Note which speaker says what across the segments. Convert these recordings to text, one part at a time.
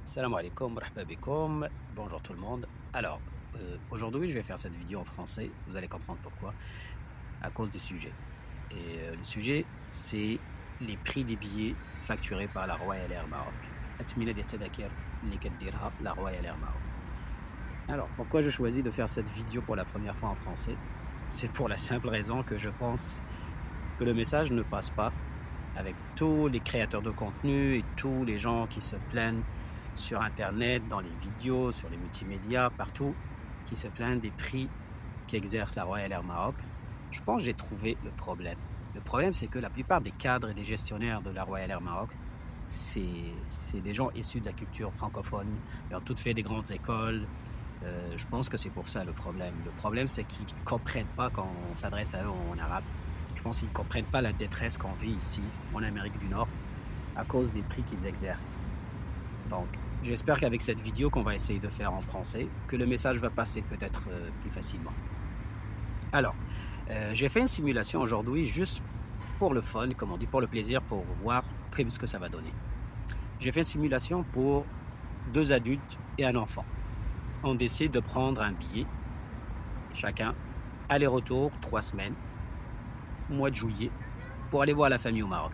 Speaker 1: Salam alaikum, marhaba bikoum. Bonjour tout le monde. Alors, aujourd'hui, je vais faire cette vidéo en français. Vous allez comprendre pourquoi. À cause du sujet. Et le sujet, c'est les prix des billets facturés par la Royal Air Maroc. Atmina des tadakir li kaddirha la Royal Air Maroc. Alors, pourquoi je choisis de faire cette vidéo pour la première fois en français? C'est pour la simple raison que je pense que le message ne passe pas avec tous les créateurs de contenu et tous les gens qui se plaignent sur Internet, dans les vidéos, sur les multimédias, partout, qui se plaignent des prix qu'exerce la Royal Air Maroc. Je pense que j'ai trouvé le problème. Le problème, c'est que la plupart des cadres et des gestionnaires de la Royal Air Maroc, c'est des gens issus de la culture francophone. Ils ont toutes fait des grandes écoles. Je pense que c'est pour ça le problème. Le problème, c'est qu'ils ne comprennent pas quand on s'adresse à eux en arabe. Je pense qu'ils ne comprennent pas la détresse qu'on vit ici, en Amérique du Nord, à cause des prix qu'ils exercent. Donc, j'espère qu'avec cette vidéo qu'on va essayer de faire en français, que le message va passer peut-être plus facilement. Alors, j'ai fait une simulation aujourd'hui juste pour le fun, comme on dit, pour le plaisir, pour voir ce que ça va donner. J'ai fait une simulation pour 2 adultes et un enfant. On décide de prendre un billet, chacun, aller-retour, 3 semaines, mois de juillet, pour aller voir la famille au Maroc.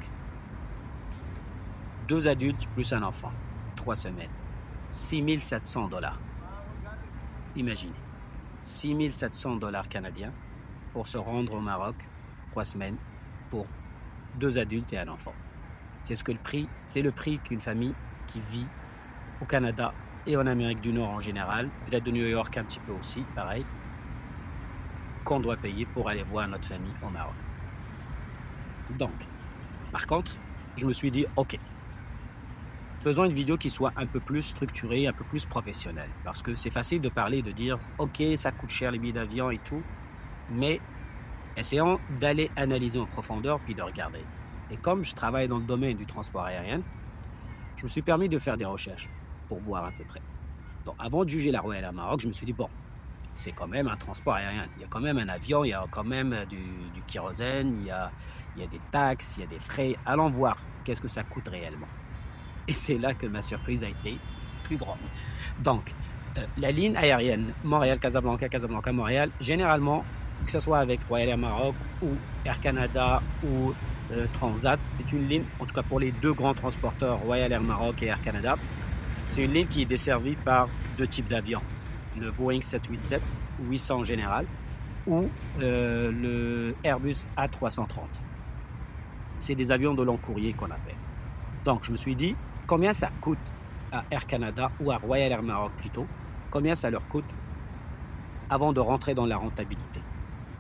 Speaker 1: 2 adultes plus un enfant, 3 semaines, 6 700 $. Imaginez, 6 700 $ canadiens pour se rendre au Maroc, 3 semaines, pour 2 adultes et un enfant. C'est le prix qu'une famille qui vit au Canada et en Amérique du Nord en général, peut-être de New York un petit peu aussi, pareil, qu'on doit payer pour aller voir notre famille au Maroc. Donc, par contre, je me suis dit, ok, faisons une vidéo qui soit un peu plus structurée, un peu plus professionnelle. Parce que c'est facile de parler, de dire, ok, ça coûte cher les billets d'avion et tout, mais essayons d'aller analyser en profondeur puis de regarder. Et comme je travaille dans le domaine du transport aérien, je me suis permis de faire des recherches pour voir à peu près. Donc, avant de juger la Royal Air Maroc, je me suis dit, bon, c'est quand même un transport aérien. Il y a quand même un avion, il y a quand même du kérosène, il y a des taxes, il y a des frais. Allons voir qu'est-ce que ça coûte réellement. Et c'est là que ma surprise a été plus grande. Donc, la ligne aérienne Montréal-Casablanca, Casablanca-Montréal, généralement, que ce soit avec Royal Air Maroc ou Air Canada ou Transat, c'est une ligne, en tout cas pour les 2 grands transporteurs, Royal Air Maroc et Air Canada, c'est une ligne qui est desservie par 2 types d'avions. Le Boeing 787-800 en général ou le Airbus A330. C'est des avions de long courrier qu'on appelle. Donc, je me suis dit, combien ça coûte à Air Canada ou à Royal Air Maroc plutôt, combien ça leur coûte avant de rentrer dans la rentabilité.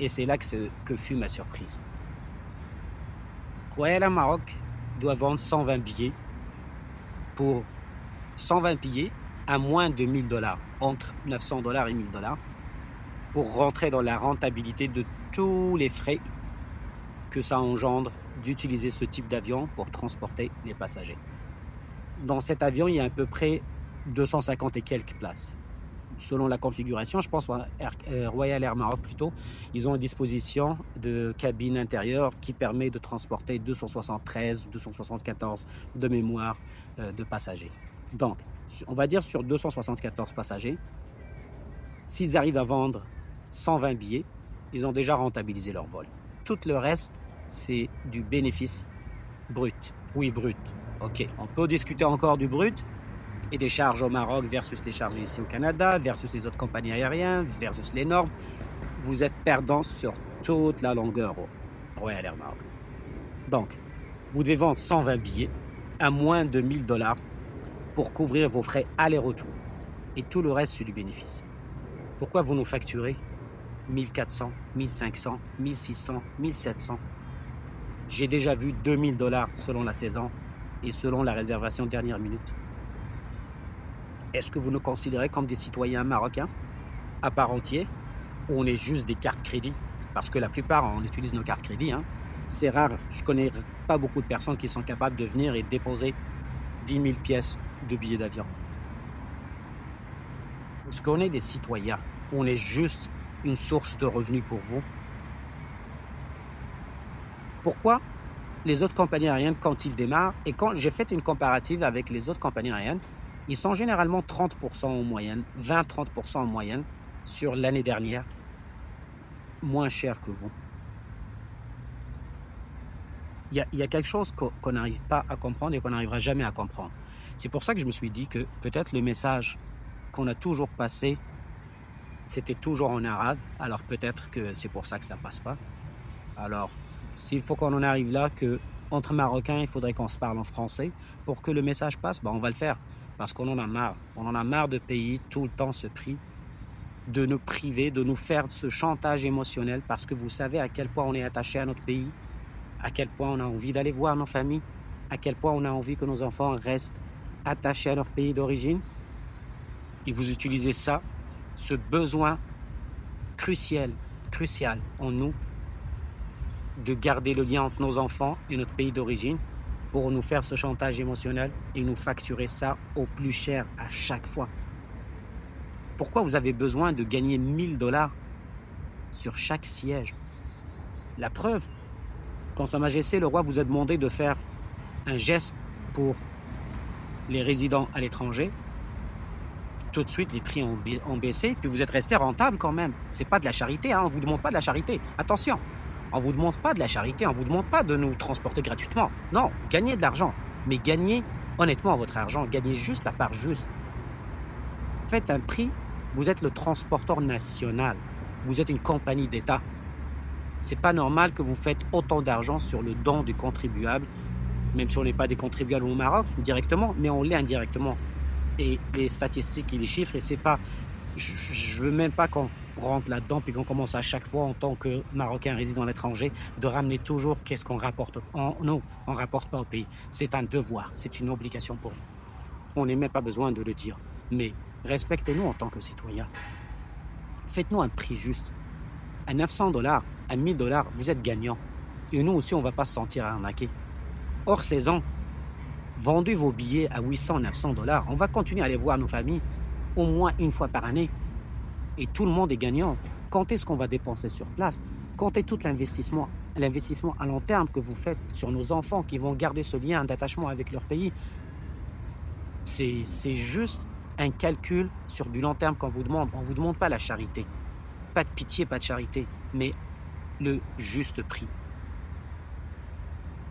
Speaker 1: Et c'est là que fut ma surprise. Royal Air Maroc doit vendre 120 billets pour 120 billets à moins de 1000 $, entre 900 $ et 1000 $, pour rentrer dans la rentabilité de tous les frais que ça engendre d'utiliser ce type d'avion pour transporter les passagers. Dans cet avion, il y a à peu près 250 et quelques places. Selon la configuration, je pense Royal Air Maroc plutôt, ils ont une disposition de cabine intérieure qui permet de transporter 273 ou 274 de mémoire de passagers. Donc, on va dire sur 274 passagers, s'ils arrivent à vendre 120 billets, ils ont déjà rentabilisé leur vol. Tout le reste, c'est du bénéfice brut. Oui, brut. Ok, on peut discuter encore du brut et des charges au Maroc versus les charges ici au Canada, versus les autres compagnies aériennes, versus les normes. Vous êtes perdant sur toute la longueur au Royal Air Maroc. Donc, vous devez vendre 120 billets à moins de 1000 $ pour couvrir vos frais aller-retour. Et tout le reste, c'est du bénéfice. Pourquoi vous nous facturez 1400, 1500, 1600, 1700? J'ai déjà vu 2000 $ selon la saison et selon la réservation dernière minute. Est-ce que vous nous considérez comme des citoyens marocains à part entière ou on est juste des cartes crédit? Parce que la plupart, on utilise nos cartes crédit. Hein. C'est rare, je ne connais pas beaucoup de personnes qui sont capables de venir et déposer 10 000 pièces de billets d'avion. Est-ce qu'on est des citoyens ou on est juste une source de revenus pour vous? Pourquoi les autres compagnies aériennes, quand ils démarrent, et quand j'ai fait une comparative avec les autres compagnies aériennes, Ils sont généralement 30% en moyenne, 20-30% en moyenne sur l'année dernière, moins cher que vous. Il y a quelque chose qu'on n'arrive pas à comprendre et qu'on n'arrivera jamais à comprendre. C'est pour ça que je me suis dit que peut-être le message qu'on a toujours passé, c'était toujours en arabe. Alors peut-être que c'est pour ça que ça passe pas. Alors, s'il faut qu'on en arrive là, que entre Marocains, il faudrait qu'on se parle en français pour que le message passe, ben on va le faire. Parce qu'on en a marre. On en a marre de payer tout le temps ce prix, de nous priver, de nous faire ce chantage émotionnel, parce que vous savez à quel point on est attaché à notre pays, à quel point on a envie d'aller voir nos familles, à quel point on a envie que nos enfants restent attachés à leur pays d'origine. Et vous utilisez ça, ce besoin crucial en nous, de garder le lien entre nos enfants et notre pays d'origine pour nous faire ce chantage émotionnel et nous facturer ça au plus cher à chaque fois. Pourquoi vous avez besoin de gagner 1000 $ sur chaque siège? La preuve, quand Sa Majesté le roi vous a demandé de faire un geste pour les résidents à l'étranger, tout de suite les prix ont baissé, puis vous êtes resté rentable quand même. C'est pas de la charité, hein, on ne vous demande pas de la charité. Attention, on ne vous demande pas de la charité, on ne vous demande pas de nous transporter gratuitement. Non, gagnez de l'argent, mais gagnez honnêtement votre argent, gagnez juste la part juste. Faites un prix, vous êtes le transporteur national, vous êtes une compagnie d'État. C'est pas normal que vous faites autant d'argent sur le don du contribuable, même si on n'est pas des contribuables au Maroc directement, mais on l'est indirectement. Et les statistiques et les chiffres, et c'est pas, je veux même pas qu'on rentre là-dedans puis qu'on commence à chaque fois en tant que Marocain résident à l'étranger de ramener toujours qu'est-ce qu'on rapporte. Non, on ne rapporte pas au pays. C'est un devoir, c'est une obligation pour nous. On n'a même pas besoin de le dire. Mais respectez-nous en tant que citoyens. Faites-nous un prix juste. À 900 $, à 1000 $, vous êtes gagnant. Et nous aussi, on ne va pas se sentir arnaqué. Hors saison, vendez vos billets à 800-900 $. On va continuer à aller voir nos familles au moins une fois par année. Et tout le monde est gagnant. Comptez ce qu'on va dépenser sur place. Comptez tout l'investissement à long terme que vous faites sur nos enfants qui vont garder ce lien d'attachement avec leur pays. C'est juste un calcul sur du long terme qu'on vous demande. On ne vous demande pas la charité. Pas de pitié, pas de charité, mais le juste prix.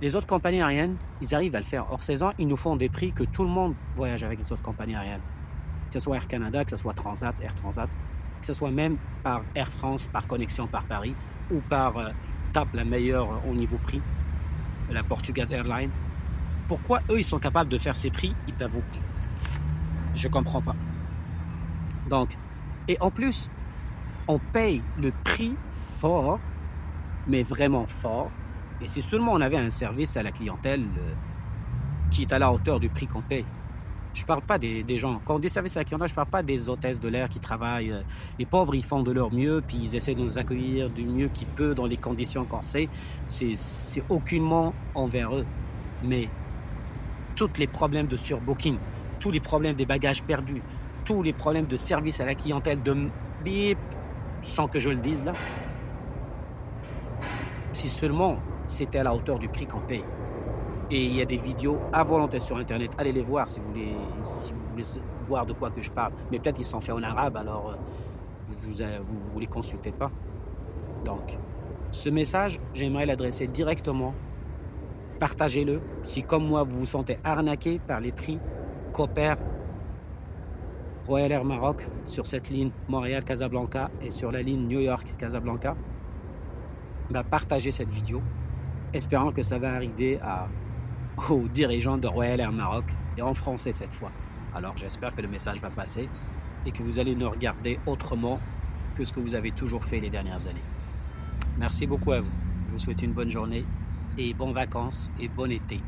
Speaker 1: Les autres compagnies aériennes, ils arrivent à le faire hors saison. Ils nous font des prix que tout le monde voyage avec les autres compagnies aériennes. Que ce soit Air Canada, que ce soit Transat, Air Transat, que ce soit même par Air France, par connexion par Paris, ou par TAP, la meilleure au niveau prix, la Portuguese Airlines. Pourquoi eux, ils sont capables de faire ces prix, ils peuvent vous? Je ne comprends pas. Donc, et en plus, on paye le prix fort, mais vraiment fort. Et si seulement on avait un service à la clientèle qui est à la hauteur du prix qu'on paye. Je ne parle pas des gens. Quand on dit service à la clientèle, je ne parle pas des hôtesses de l'air qui travaillent. Les pauvres, ils font de leur mieux, puis ils essaient de nous accueillir du mieux qu'ils peuvent dans les conditions qu'on sait. C'est aucunement envers eux. Mais tous les problèmes de surbooking, tous les problèmes des bagages perdus, tous les problèmes de service à la clientèle, de bip, sans que je le dise là, si seulement c'était à la hauteur du prix qu'on paye. Et il y a des vidéos à volonté sur Internet. Allez les voir si vous voulez voir de quoi que je parle. Mais peut-être qu'ils sont faits en arabe, alors vous les consultez pas. Donc, ce message, j'aimerais l'adresser directement. Partagez-le. Si, comme moi, vous vous sentez arnaqué par les prix qu'opère Royal Air Maroc sur cette ligne Montréal-Casablanca et sur la ligne New York-Casablanca, partagez cette vidéo, espérant que ça va arriver aux dirigeants de Royal Air Maroc, et en français cette fois. Alors j'espère que le message va passer et que vous allez nous regarder autrement que ce que vous avez toujours fait les dernières années. Merci beaucoup à vous. Je vous souhaite une bonne journée et bonnes vacances et bon été.